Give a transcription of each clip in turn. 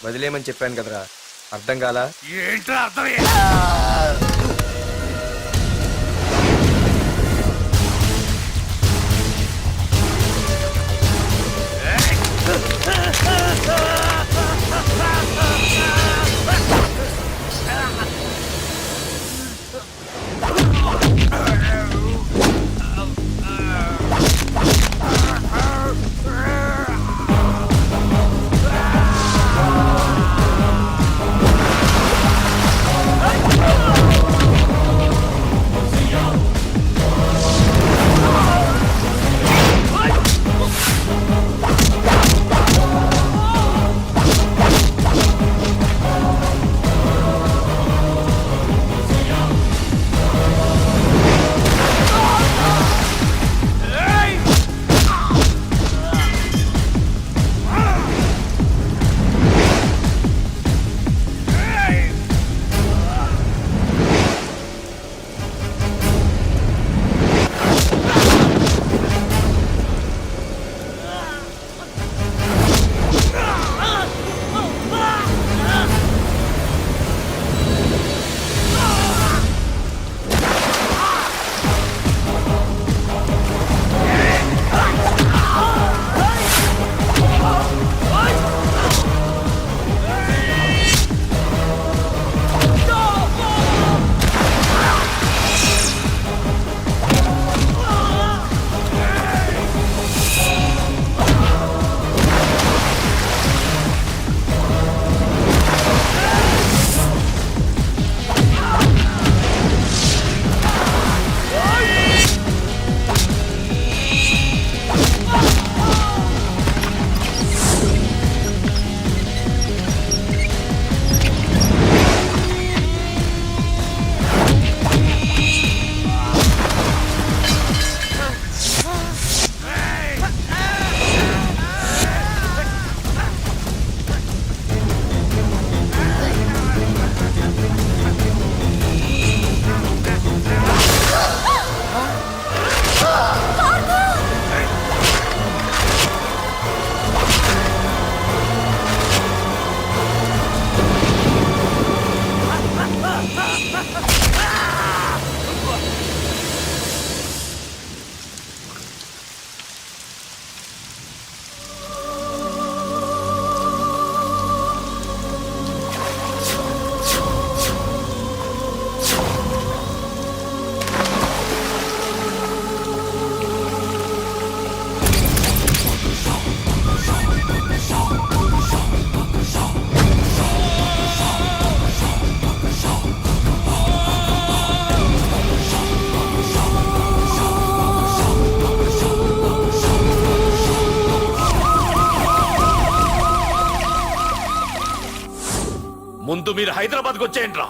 వదిలేయమని చెప్పాను కదరా, అర్థం కాలా? ఏంట్రా అర్థం? ముందు మీరు హైదరాబాద్కి వచ్చేయండి రా.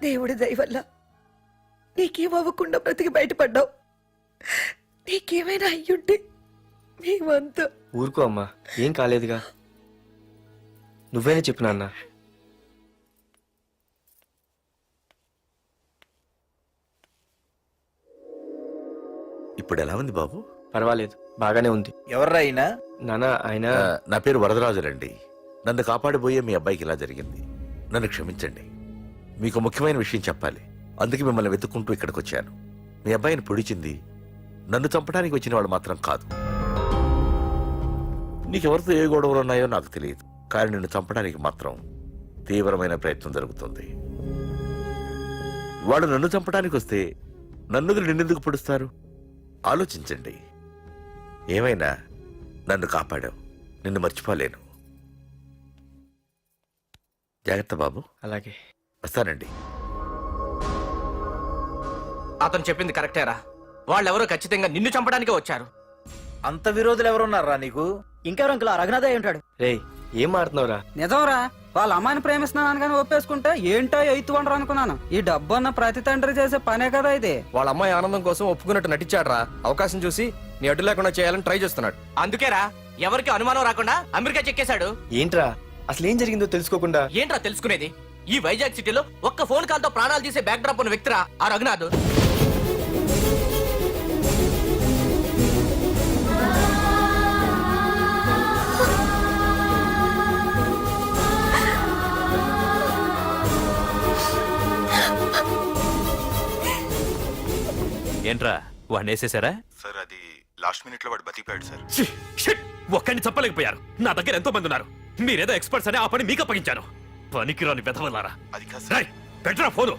దేవుడి దయ వల్ల నీకేమవ్వకుండా బ్రతికి బయటపడ్డావు. నీకేమైనా అయ్యుంటే మేమంతా. ఊరుకో అమ్మా, ఏం కాలేదుగా. నువ్వేనే చెప్పు నాన్న. ఇప్పుడు ఎలా ఉంది బాబు? పర్వాలేదు, బాగానే ఉంది. ఎవర్రా అయినా? నాన్న ఆయన నా పేరు వరదరాజులండి. నన్ను కాపాడిపోయే మీ అబ్బాయికి ఇలా జరిగింది. నన్ను క్షమించండి. మీకు ముఖ్యమైన విషయం చెప్పాలి. అందుకే మిమ్మల్ని వెతుక్కుంటూ ఇక్కడికి వచ్చాను. మీ అబ్బాయిని పొడిచింది నన్ను చంపడానికి వచ్చిన వాళ్ళు మాత్రం కాదు. నీకెవరితో ఏ గొడవలు ఉన్నాయో నాకు తెలియదు, కానీ నిన్ను చంపడానికి మాత్రం తీవ్రమైన ప్రయత్నం జరుగుతుంది. వాడు నన్ను చంపడానికి వస్తే నన్ను నిన్నెందుకు పొడుస్తారు? ఆలోచించండి. ఏమైనా నన్ను కాపాడావు, నిన్ను మర్చిపోలేను. జాగ్రత్త బాబు. అలాగే. వస్తానండి. అతను చెప్పింది కరెక్టేరా. వాళ్ళెవరో ఖచ్చితంగా నిన్ను చంపడానికే వచ్చారు. అంత విరోధులు ఎవరున్నారా నీకు? ఇంకెవరు అంకుల్? రఘునాథే ఉంటాడు. రేయ్, ఏం మాడుతున్నావురా? నిజంరా, వాళ్ళ అమ్మాయిని ప్రేమిస్తున్నాను కానీ ఒప్పేసుకుంటే ఏంటో ఎయిత్ వండర్ అనుకున్నాను. ఈ డబ్బు అన్న ప్రతి తండ్రి చేసే పనే కదా ఇది. వాళ్ళ అమ్మాయి ఆనందం కోసం ఒప్పుకున్నట్టు నటించాడ్రా. అవకాశం చూసి నీ అడ్డు లేకుండా చేయాలని ట్రై చేస్తున్నాడు. అందుకేరా ఎవరికి అనుమానం రాకుండా అమెరికా చెక్కేశాడు. ఏంట్రా అసలు ఏం జరిగిందో తెలుసుకోకుండా? ఏంట్రా తెలుసుకునేది? ఈ వైజాగ్ సిటీలో ఒక్క ఫోన్ కాల్ తో ప్రాణాలు తీసే బ్యాక్ డ్రాప్ ఉన్న వ్యక్తిరా ఆ రఘునాథ్. ఏంట్రా వాడిని వేసేసారా? సార్ అది లాస్ట్ మినిట్ లో వాడు బతికిపోయాడు సార్. ఒక్కడిని చెప్పలేకపోయారు. నా దగ్గర ఎంతో మంది ఉన్నారు. మీరేదో ఎక్స్పర్ట్స్ అని ఆ పని మీకు అప్పగించాను. పనికిరాని వెధవలారా. అది కాదు సార్. పెట్టరా ఫోను.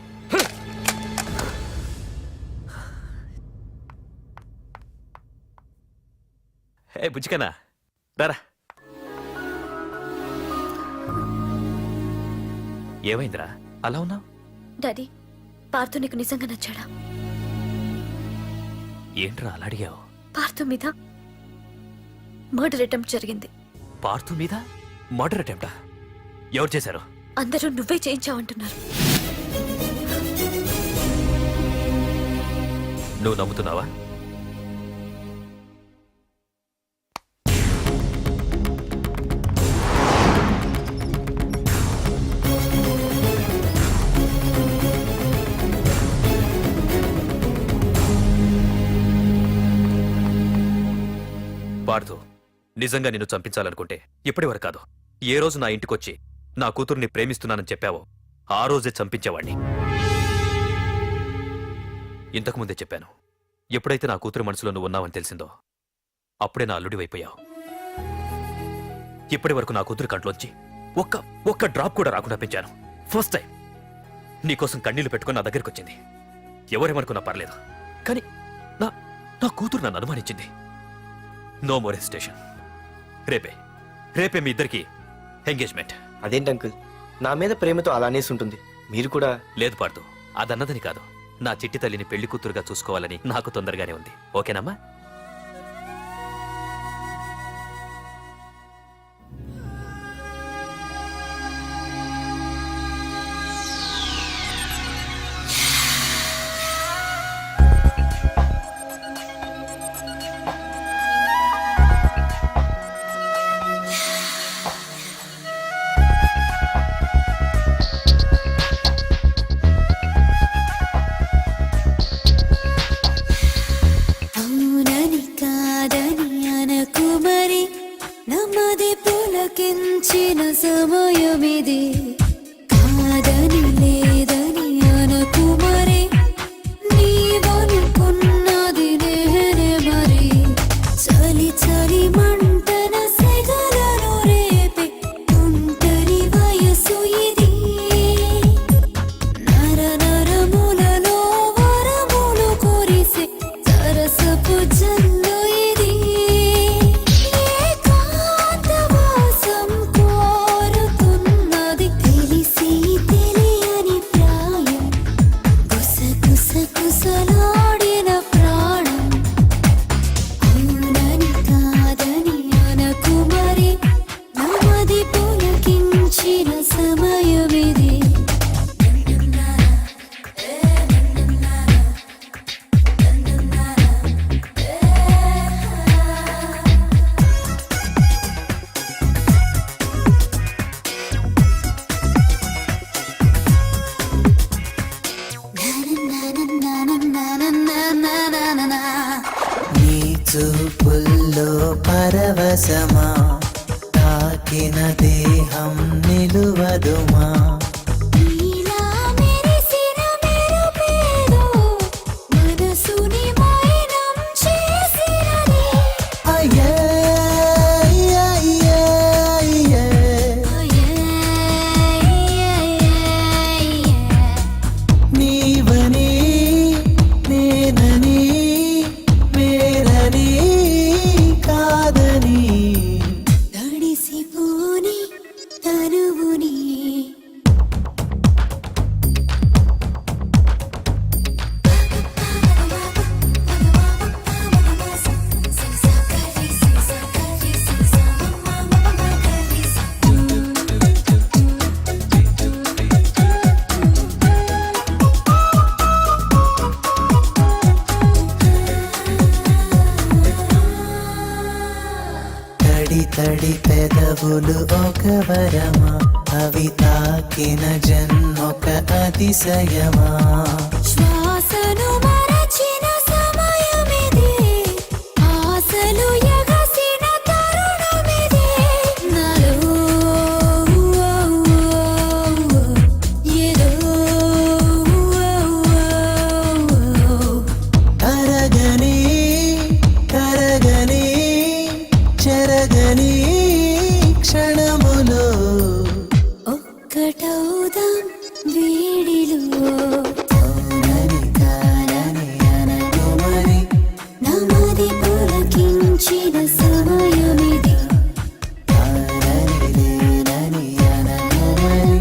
ఏ బుజ్జికన్నా రారా. ఏమైందిరా అలా ఉన్నావు? డాడీ, పార్థు నీకు నిజంగా నచ్చాడా? ఏంట్రా అలా అడిగావు? పార్థు మీద మర్డర్ అటెంప్ట్ జరిగింది. పార్థు మీద మర్డర్ అటెంప్టా? ఎవరు చేశారు? అందరూ నువ్వే చేయించావంటున్నారు. నువ్వు నమ్ముతున్నావా? పార్థు, నిజంగా నిన్ను చంపించాలనుకుంటే ఇప్పటి వరకు కాదు, ఏ రోజు నా ఇంటికొచ్చి నా కూతుర్ని ప్రేమిస్తున్నానని చెప్పావో ఆ రోజే చంపించేవాణ్ణి. ఇంతకుముందే చెప్పాను, ఎప్పుడైతే నా కూతురు మనసులో నువ్వు ఉన్నావని తెలిసిందో అప్పుడే నా అల్లుడివైపోయావు. ఇప్పటి వరకు నా కూతురు కంట్లోంచి ఒక్క డ్రాప్ కూడా రాకుండా పెంచాను. ఫస్ట్ టైం నీకోసం కన్నీళ్లు పెట్టుకుని నా దగ్గరికి వచ్చింది. ఎవరేమనుకున్నా పర్లేదు, కానీ నా కూతురు నన్ను అనుమానించింది. No more hesitation. రేపే మీ ఇద్దరికి ఎంగేజ్మెంట్. అదేంటి అంకుల్, నా మీద ప్రేమతో అలానేసి ఉంటుంది. మీరు కూడా? లేదు పార్థు, అదన్నదని కాదు. నా చిట్టి తల్లిని పెళ్లి కూతురుగా చూసుకోవాలని నాకు తొందరగానే ఉంది. ఓకేనమ్మా? పులకించిన సమయమిది, కాదని లేదని అనకు మరి, నీవనుకున్నది నేనే మరి. చలి చలి మంటన సెగలను రేపే ఒంటరి వయసు ఇది, నర నరములలో వరములు కురిసే సరసపు జల్లు ఇది. కుసలాడిన ప్రాణం అవునని కాదని అనకు మరి, నమది పులకించిన సమయమిది. నీ చూపుల్లో పరవశమా, తాకిన దేహం నిలువదుమా. నీలా మెరిసిన మెరుపేదో మనసుని మైనం చేసినది. అయ్యే అయ్యే అయ్యే పెదవులు ఒక వరమా అవి తాకిన జన్మొక అతిశయమా శ్వాసను మరచిన సమయమిదే ఆశలు ఎగసిన తరుణమిదే నాలో ఏదో కరగని కరగని చెరగని క్షణములో ఒక్కటౌదాం వేడిలో అవునని కానని అనను మరి నమది పులకించిన సమయమిది కానని లేనని అనను మరి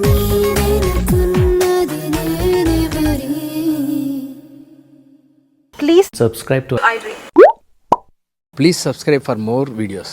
నీవెనుకున్నది నేనెవరి Please subscribe for more videos.